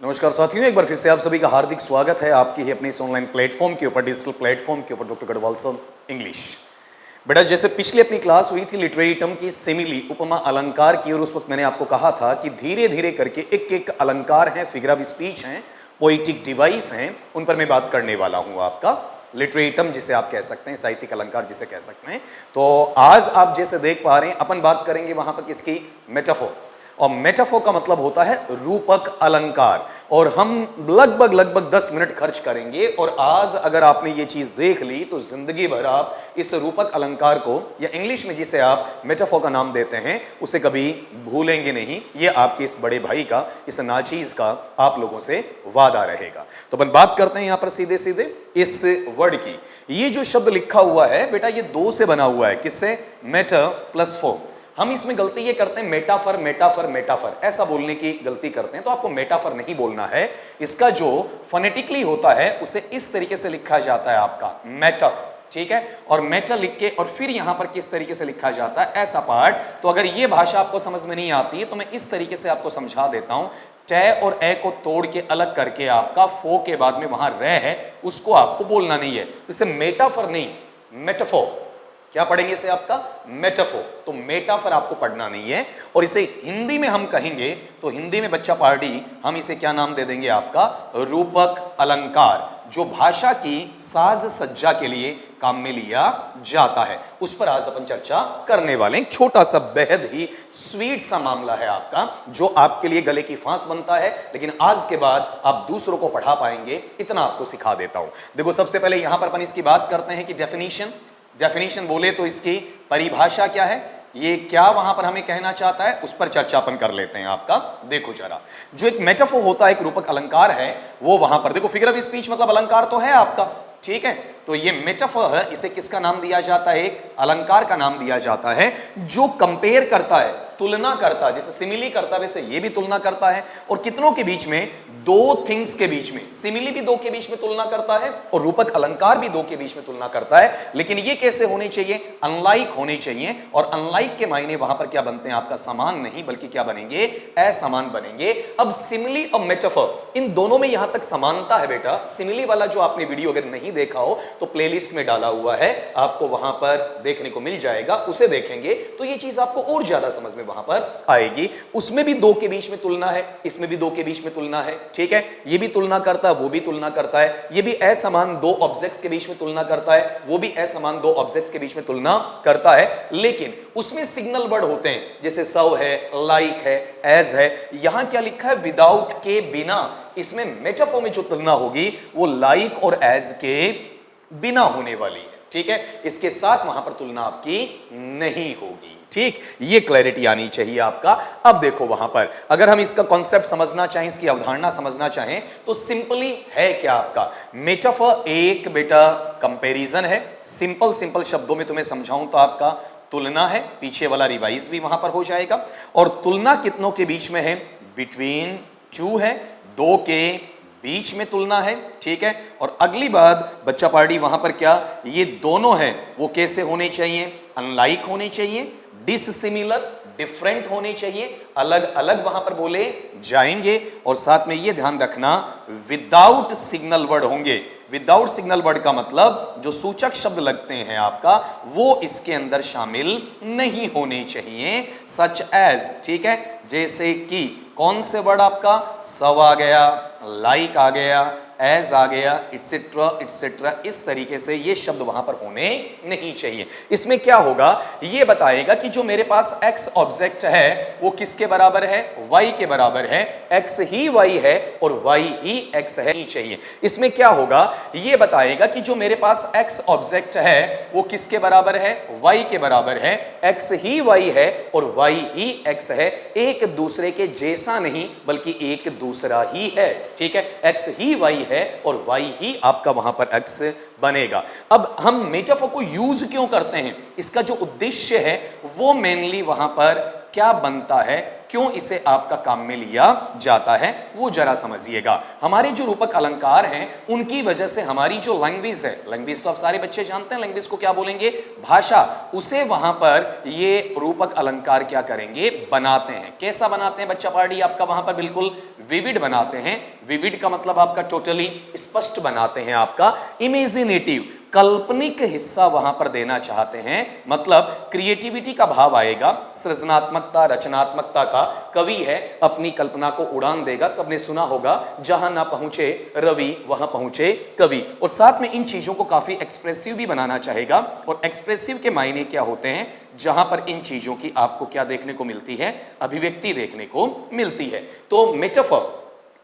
नमस्कार साथियों, एक बार फिर से आप सभी का हार्दिक स्वागत है आपकी ही अपने इस ऑनलाइन प्लेटफॉर्म के ऊपर, डिजिटल प्लेटफॉर्म के ऊपर, डॉक्टर गढ़वाल सर इंग्लिश। बेटा, जैसे पिछली अपनी क्लास हुई थी लिटरेरी टर्म की, सिमिली, उपमा, अलंकार की, और उस वक्त मैंने आपको कहा था कि धीरे धीरे करके एक एक अलंकार हैं, फिगर ऑफ स्पीच हैं, पोइटिक डिवाइस हैं, उन पर मैं बात करने वाला हूं। आपका लिटरेरी टर्म जिसे आप कह सकते हैं, साहित्यिक अलंकार जिसे कह सकते हैं। तो आज आप जैसे देख पा रहे हैं, अपन बात करेंगे वहां पर किसकी? मेटाफोर। और मेटाफोर का मतलब होता है रूपक अलंकार, और हम लगभग 10 मिनट खर्च करेंगे। और आज अगर आपने ये चीज देख ली तो जिंदगी भर आप इस रूपक अलंकार को, या इंग्लिश में जिसे आप मेटाफोर का नाम देते हैं, उसे कभी भूलेंगे नहीं। ये आपके इस बड़े भाई का, इस नाचीज का आप लोगों से वादा रहेगा। तो अपन बात करते हैं यहां पर सीधे सीधे इस वर्ड की। ये जो शब्द लिखा हुआ है बेटा, ये दो से बना हुआ है। किससे? Meta plus four. हम इसमें गलती ये करते हैं, मेटाफर मेटाफर मेटाफर ऐसा बोलने की गलती करते हैं। तो आपको मेटाफर नहीं बोलना है। इसका जो फोनेटिकली होता है उसे इस तरीके से लिखा जाता है आपका मेटा, ठीक है। और मेटा लिख के और फिर यहां पर किस तरीके से लिखा जाता है, ऐसा पार्ट। तो अगर ये भाषा आपको समझ में नहीं आती है तो मैं इस तरीके से आपको समझा देता हूं। ट और ए को तोड़ के अलग करके आपका फो के बाद में वहां र है, उसको आपको बोलना नहीं है। इसे मेटाफर नहीं, मेटाफोर। क्या पढ़ेंगे इसे? आपका मेटाफोर। तो मेटाफर आपको पढ़ना नहीं है। और इसे हिंदी में हम कहेंगे तो हिंदी में बच्चा पार्टी हम इसे क्या नाम दे देंगे? आपका रूपक अलंकार, जो भाषा की साज सज्जा के लिए काम में लिया जाता है। उस पर आज अपन चर्चा करने वाले हैं। छोटा सा बेहद ही स्वीट सा मामला है आपका, जो आपके लिए गले की फांस बनता है, लेकिन आज के बाद आप दूसरों को पढ़ा पाएंगे, इतना आपको सिखा देता हूं। देखो, सबसे पहले यहां पर अपन इसकी बात करते हैं कि डेफिनेशन बोले तो इसकी परिभाषा क्या है, ये क्या वहां पर हमें कहना चाहता है, उस पर चर्चा अपन कर लेते हैं। आपका देखो जरा, जो एक मेटाफोर होता है, एक रूपक अलंकार है, वो वहां पर देखो, फिगर ऑफ स्पीच मतलब अलंकार तो है आपका, ठीक है। तो ये मेटाफोर है, इसे किसका नाम दिया जाता है? एक अलंकार का नाम दिया जाता है, जो कंपेयर करता है, तुलना करता है। जैसे सिमिली करता है वैसे ये भी तुलना करता है। और कितनों के बीच में? दो थिंग्स के बीच में। सिमिली भी दो के बीच में तुलना करता है और रूपक अलंकार भी दो के बीच में तुलना करता है। लेकिन ये कैसे होने चाहिए? अनलाइक होने चाहिए। और अनलाइक के मायने वहां पर क्या बनते हैं आपका? समान नहीं, बल्कि क्या बनेंगे? असमान बनेंगे। अब सिमिली और मेटाफोर, इन दोनों में यहां तक समानता है बेटा। सिमिली वाला जो आपने वीडियो अगर नहीं देखा हो तो प्लेलिस्ट में डाला हुआ है, आपको वहां पर देखने को मिल जाएगा। उसे देखेंगे तो ये चीज आपको और ज्यादा समझ में वहां पर आएगी। उसमें भी दो के बीच में तुलना है, इसमें भी दो के बीच में तुलना है, ठीक है। ये भी तुलना करता है, वो भी तुलना करता है। ये भी असमान दो ऑब्जेक्ट्स के बीच में तुलना करता है, वो भी असमान दो ऑब्जेक्ट्स के बीच में तुलना करता है। लेकिन उसमें सिग्नल वर्ड होते हैं, जैसे सव है, लाइक है, एज है। यहां क्या लिखा है? विदाउट के, बिना। इसमें मेटाफोर में जो तुलना होगी वो लाइक और एज के बिना होने वाली है, ठीक है। इसके साथ वहां पर तुलना आपकी नहीं होगी, ठीक। ये क्लैरिटी आनी चाहिए आपका। अब देखो, वहां पर अगर हम इसका कॉन्सेप्ट समझना चाहें, इसकी अवधारणा समझना चाहें, तो सिंपली है क्या आपका? मेटाफोर एक बेटा कंपैरिजन है। सिंपल शब्दों में तुम्हें समझाऊं तो आपका तुलना है, पीछे वाला रिवाइज भी वहां पर हो जाएगा। और तुलना कितनों के बीच में है? बिटवीन टू है, दो के बीच में तुलना है, ठीक है। और अगली बात बच्चा पार्टी, वहां पर क्या ये दोनों हैं वो कैसे होने चाहिए? अनलाइक होने चाहिए, डिससिमिलर, डिफरेंट होने चाहिए, अलग अलग वहां पर बोले जाएंगे। और साथ में ये ध्यान रखना, विदाउट सिग्नल वर्ड होंगे। विदाउट सिग्नल वर्ड का मतलब जो सूचक शब्द लगते हैं आपका, वो इसके अंदर शामिल नहीं होने चाहिए। सच एज, ठीक है, जैसे कि कौन से वर्ड आपका? सव आ गया, लाइक आ गया, एज आ गया, इट्सेट्रा इट्सेट्रा। इस तरीके से ये शब्द वहां पर होने नहीं चाहिए। इसमें क्या होगा? ये बताएगा कि जो मेरे पास x ऑब्जेक्ट है वो किसके बराबर है? y के बराबर है। x ही y है और y ही x है, नहीं चाहिए। इसमें क्या होगा? ये बताएगा कि जो मेरे पास x ऑब्जेक्ट है वो किसके बराबर है? y के बराबर है। x ही y है और y ही x है। एक दूसरे के जैसा नहीं, बल्कि एक दूसरा ही है, ठीक है। x ही y है और y ही आपका वहां पर x बनेगा। अब हम मेटाफोर को यूज क्यों करते हैं? इसका जो उद्देश्य है वो मेनली वहां पर क्या बनता है? क्यों इसे आपका काम में लिया जाता है वो जरा समझिएगा। हमारे जो रूपक अलंकार हैं उनकी वजह से हमारी जो लैंग्वेज है, लैंग्वेज तो आप सारे बच्चे जानते हैं, लैंग्वेज को क्या बोलेंगे, भाषा, उसे वहां पर ये रूपक अलंकार क्या करेंगे, बनाते हैं। कैसा बनाते हैं बच्चा पार्टी, आपका वहां पर बिल्कुल विविड बनाते हैं। विविड का मतलब आपका टोटली स्पष्ट बनाते हैं, आपका इमेजिनेटिव काल्पनिक हिस्सा वहां पर देना चाहते हैं, मतलब क्रिएटिविटी का भाव आएगा, सृजनात्मकता रचनात्मकता का। कवि है अपनी कल्पना को उड़ान देगा, सबने सुना होगा, जहां ना पहुंचे रवि वहां पहुंचे कवि। और साथ में इन चीजों को काफी एक्सप्रेसिव भी बनाना चाहेगा। और एक्सप्रेसिव के मायने क्या होते हैं, जहां पर इन चीजों की आपको क्या देखने को मिलती है, अभिव्यक्ति देखने को मिलती है। तो मेटाफर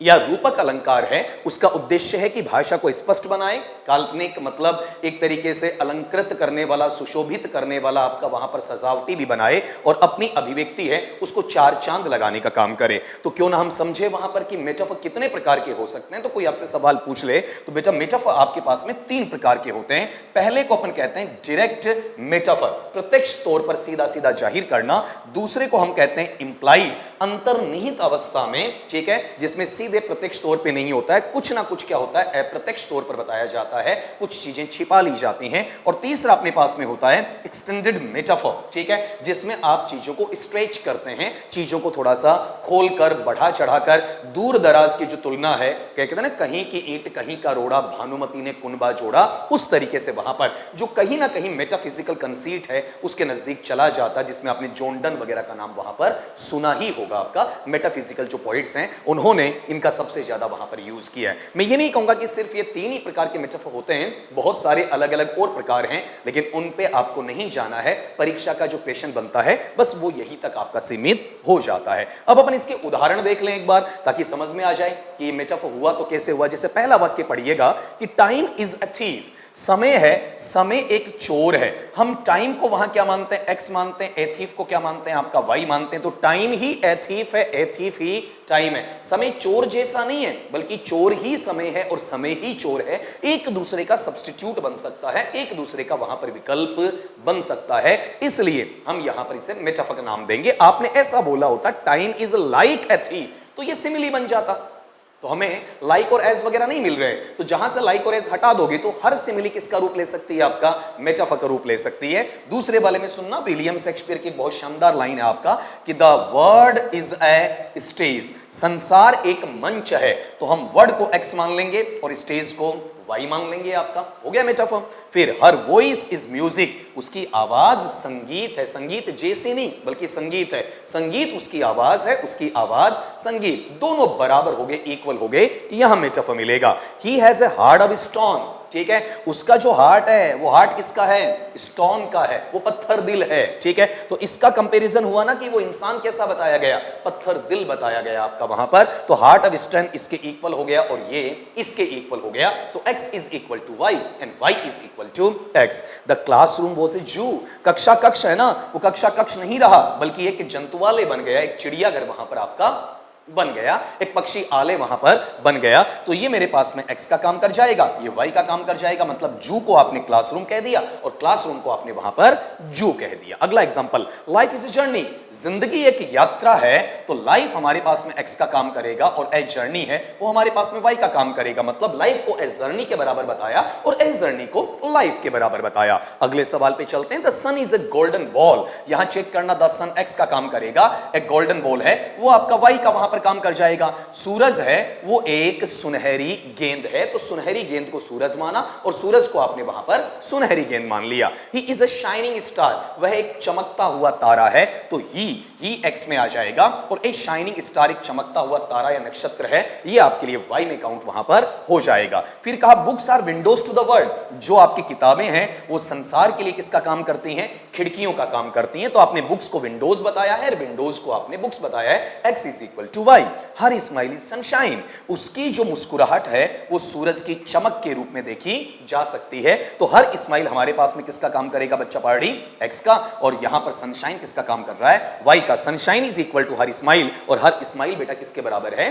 या रूपक अलंकार है, उसका उद्देश्य है कि भाषा को स्पष्ट बनाए, काल्पनिक मतलब एक तरीके से अलंकृत करने वाला, सुशोभित करने वाला, आपका वहां पर सजावटी भी बनाए, और अपनी अभिव्यक्ति है उसको चार चांद लगाने का काम करे। तो क्यों ना हम समझे वहां पर कि मेटाफर कितने प्रकार के हो सकते हैं। तो कोई आपसे सवाल पूछ ले तो बेटा मेटाफर आपके पास में तीन प्रकार के होते हैं। पहले को अपन कहते हैं डायरेक्ट मेटाफर, प्रत्यक्ष तौर पर सीधा सीधा जाहिर करना। दूसरे को हम कहते हैं इंप्लाइड, अंतर्निहित अवस्था में, ठीक है, जिसमें सीधे प्रत्यक्ष तौर पे नहीं होता है, कुछ ना कुछ क्या होता है अप्रत्यक्ष तौर पर बताया जाता है, कुछ चीजें छिपा ली जाती हैं। और तीसरा अपने पास में होता है एक्सटेंडेड मेटाफर, ठीक है, जिसमें आप चीजों को स्ट्रेच करते हैं, चीजों को थोड़ा सा खोलकर, बढ़ा चढ़ाकर, दूर दराज की जो तुलना है, कहते हैं ना, कहीं की ईंट कहीं का रोड़ा, भानुमति ने कुनबा जोड़ा, उस तरीके से वहां पर जो कहीं ना कहीं मेटाफिजिकल कंसीट है उसके नजदीक चला जाता, जिसमें आपने जॉन डन वगैरह का नाम वहां पर सुना ही होगा। आपका मेटाफिजिकल जो पॉइंट्स हैं उन्होंने इनका सबसे ज्यादा वहां पर यूज किया है। मैं ये नहीं कहूंगा कि सिर्फ ये तीन ही प्रकार के मेटाफर होते हैं, बहुत सारे अलग अलग और प्रकार हैं, लेकिन उन पे आपको नहीं जाना है। परीक्षा का जो क्वेश्चन बनता है बस वो यही तक आपका सीमित हो जाता है। अब अपन इसके उदाहरण देख लें एक बार, ताकि समझ में आ जाए कि ये मेटाफर हुआ तो कैसे हुआ। जैसे पहला वाक्य पढ़िएगा कि टाइम इज अ थीफ, समय है, समय एक चोर है। हम टाइम को वहां क्या मानते हैं, एक्स मानते हैं, एथीफ को क्या मानते हैं, आपका वाई मानते हैं। तो टाइम ही एथीफ है, एथीफ ही टाइम है। समय चोर जैसा नहीं है, बल्कि चोर ही समय है और समय ही चोर है। एक दूसरे का सब्स्टिट्यूट बन सकता है, एक दूसरे का वहां पर विकल्प बन सकता है, इसलिए हम यहां पर इसे मेटाफर का नाम देंगे। आपने ऐसा बोला होता time is like a thief, तो ये सिमिली बन जाता। तो हमें लाइक और एज वगैरह नहीं मिल रहे, तो जहां से लाइक और एज हटा दोगे तो हर सिमिली किसका रूप ले सकती है, आपका मेटाफर का रूप ले सकती है। दूसरे वाले में सुनना, विलियम शेक्सपियर की बहुत शानदार लाइन है आपका कि the world is a stage, संसार एक मंच है। तो हम वर्ड को एक्स मान लेंगे और स्टेज को वाई मान लेंगे, आपका हो गया मेटाफर। फिर हर वॉइस इज म्यूजिक, उसकी आवाज संगीत है, संगीत जैसे नहीं बल्कि संगीत है, संगीत उसकी आवाज है, उसकी आवाज संगीत, दोनों बराबर हो गए, इक्वल हो गए, यहां मेटाफर मिलेगा। He has a heart of stone, ठीक है, उसका जो हार्ट है वो हार्ट किसका है, स्टोन का है, वो पत्थर दिल है, ठीक है। तो इसका कंपैरिजन हुआ ना कि वो इंसान कैसा बताया गया, पत्थर दिल बताया गया आपका वहां पर। तो हार्ट ऑफ स्टोन इसके इक्वल हो गया और ये इसके इक्वल हो गया। तो x is equal to y and y is equal to x। The classroom was a zoo, कक्षा कक्ष है ना, वो कक्षा कक्ष नहीं रहा बल्कि एक जंतुआलय बन गया, एक चिड़ियाघर वहां पर आपका बन गया, एक पक्षी आलय वहां पर बन गया। तो ये मेरे पास में x का काम कर जाएगा, ये y का काम कर जाएगा, मतलब जू को आपने क्लासरूम कह दिया और क्लासरूम को आपने वहां पर जू कह दिया। अगला example, life is a journey, जिंदगी एक यात्रा है। तो लाइफ हमारे पास में x का काम करेगा और ए जर्नी है वो हमारे पास में y का काम करेगा, मतलब लाइफ को ए जर्नी के बराबर बताया और ए जर्नी को लाइफ के बराबर बताया। अगले सवाल पे चलते हैं। The sun is a golden ball, यहां चेक करना, द सन x का काम करेगा, एक गोल्डन बॉल है वो आपका y का वहां पर काम कर जाएगा। सूरज है वो एक सुनहरी गेंद है, तो सुनहरी गेंद को सूरज माना और सूरज को आपने वहां पर सुनहरी गेंद मान लिया। He is a shining star, वह एक चमकता हुआ तारा है, तो ही एक्स में आ जाएगा और एक शाइनिंग स्टार एक चमकता हुआ तारा या नक्षत्र है, ये आपके लिए वाई में काउंट वहां पर हो जाएगा। फिर कहा books are windows to the world, जो आपकी किताबें हैं वो संसार के लिए किसका काम करती हैं, खिड़कियों का काम करती हैं। तो आपने बुक्स को विंडोज बताया है, विंडोज को आपने बुक्स बताया है, x is equal to y. Her smile is sunshine, उसकी जो मुस्कुराहट है वो सूरज की चमक के रूप में देखी जा सकती है। तो हर स्माइल हमारे पास में किसका काम करेगा बच्चा पार्टी, एक्स का, और यहां पर सनशाइन किसका काम कर रहा है, वाई का। Sunshine is equal to her smile, और हर स्माइल बेटा किसके बराबर है,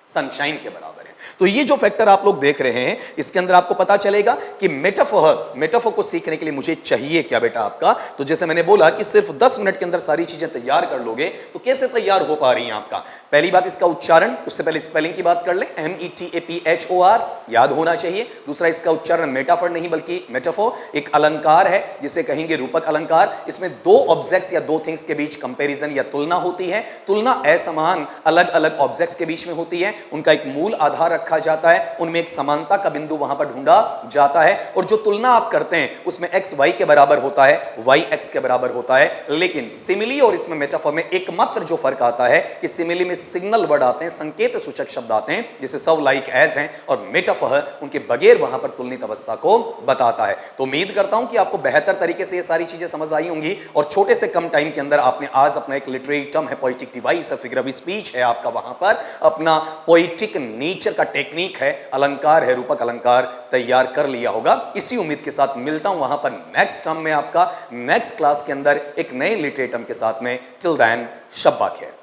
सनशाइन के बराबर है। तो ये जो फैक्टर आप लोग देख रहे हैं, इसके अंदर आपको पता चलेगा कि मेटाफोर को सीखने के लिए मुझे चाहिए क्या बेटा आपका। तो जैसे मैंने बोला कि सिर्फ 10 मिनट के अंदर सारी चीजें तैयार कर लोगे, तो कैसे तैयार हो पा रही हैं आपका। पहली बात इसका उच्चारण, उससे पहले स्पेलिंग की बात कर ले, METAPHOR याद होना चाहिए। दूसरा इसका उच्चारण मेटाफर नहीं बल्कि मेटाफोर, एक अलंकार है जिसे कहेंगे रूपक अलंकार। इसमें दो ऑब्जेक्ट्स या दो थिंग्स के बीच कंपैरिजन या तुलना होती है। तुलना असमान अलग अलग ऑब्जेक्ट्स के बीच में होती है, उनका एक मूल आधार रखा जाता है, उनमें एक समानता का बिंदु वहां पर ढूंढा जाता है, और जो तुलना आप करते हैं उसमें x y के बराबर होता है, y x के बराबर होता है। लेकिन सिमिली और इसमें मेटाफर में एकमात्र जो फर्क आता है कि सिमिली में सिग्नल वर्ड आते हैं, संकेत सूचक शब्द आते हैं, जैसे सव लाइक एज हैं, और मेटाफर उनके बगैर वहां पर तुलनित अवस्था को बताता है। तो उम्मीद करता हूं कि आपको बेहतर तरीके से ये सारी चीजें समझ आई होंगी, और छोटे से कम टाइम के अंदर आपने आज अपना एक लिटरेरी टर्म है, पोएटिक डिवाइस है, फिगर ऑफ स्पीच है आपका, वहां पर अपना पोएटिक नेचर का टेक्निक है, अलंकार है, रूपक अलंकार तैयार कर लिया होगा। इसी उम्मीद के साथ मिलता हूं वहां पर नेक्स्ट टर्म में आपका, नेक्स्ट क्लास के अंदर एक नए लिटरेरी टर्म के साथ में। टिल देन शब्बा खैर।